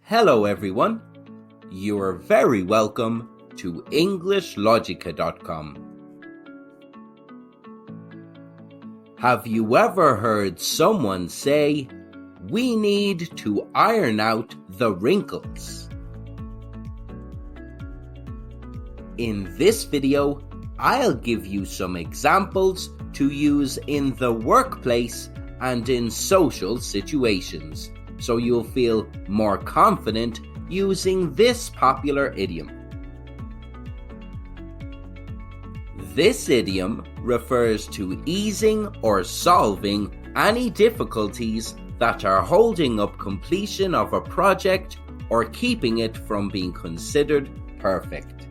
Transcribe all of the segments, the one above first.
Hello everyone, you are very welcome to EnglishLogica.com. Have you ever heard someone say, "We need to iron out the wrinkles"? In this video, I'll give you some examples to use in the workplace and in social situations, so you'll feel more confident using this popular idiom. This idiom refers to easing or solving any difficulties that are holding up completion of a project or keeping it from being considered perfect.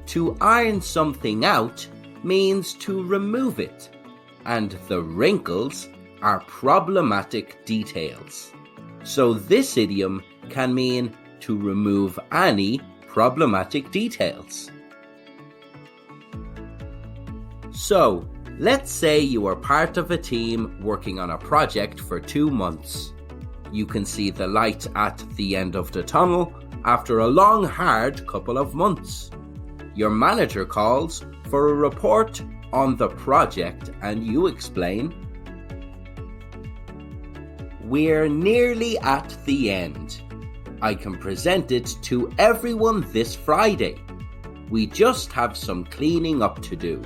To iron something out means to remove it, and the wrinkles are problematic details. So this idiom can mean to remove any problematic details. So, let's say you are part of a team working on a project for 2 months. You can see the light at the end of the tunnel after a long, hard couple of months. Your manager calls for a report on the project and you explain, "We're nearly at the end. I can present it to everyone this Friday. We just have some cleaning up to do.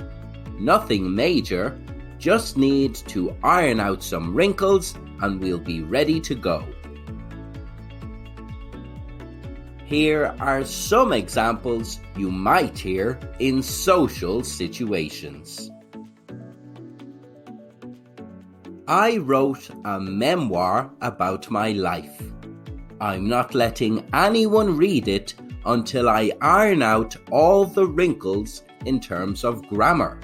Nothing major, just need to iron out some wrinkles and we'll be ready to go." Here are some examples you might hear in social situations. I wrote a memoir about my life. I'm not letting anyone read it until I iron out all the wrinkles in terms of grammar.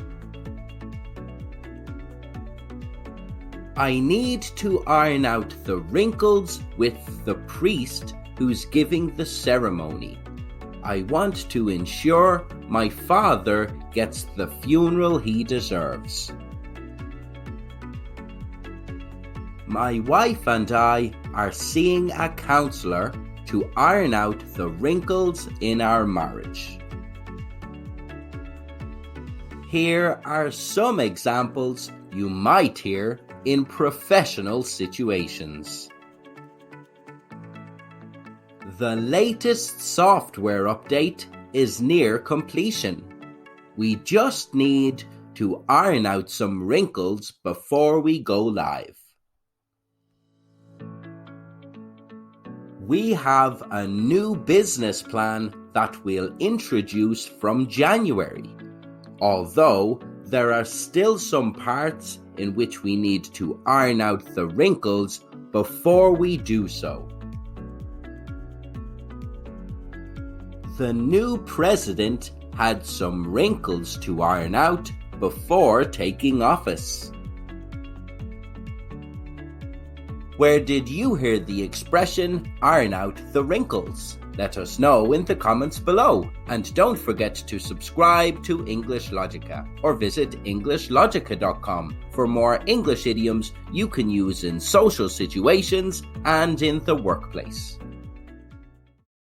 I need to iron out the wrinkles with the priest who's giving the ceremony. I want to ensure my father gets the funeral he deserves. My wife and I are seeing a counselor to iron out the wrinkles in our marriage. Here are some examples you might hear in professional situations. The latest software update is near completion. We just need to iron out some wrinkles before we go live. We have a new business plan that we'll introduce from January, although there are still some parts in which we need to iron out the wrinkles before we do so. The new president had some wrinkles to iron out before taking office. Where did you hear the expression, "iron out the wrinkles"? Let us know in the comments below. And don't forget to subscribe to EnglishLogica or visit EnglishLogica.com for more English idioms you can use in social situations and in the workplace.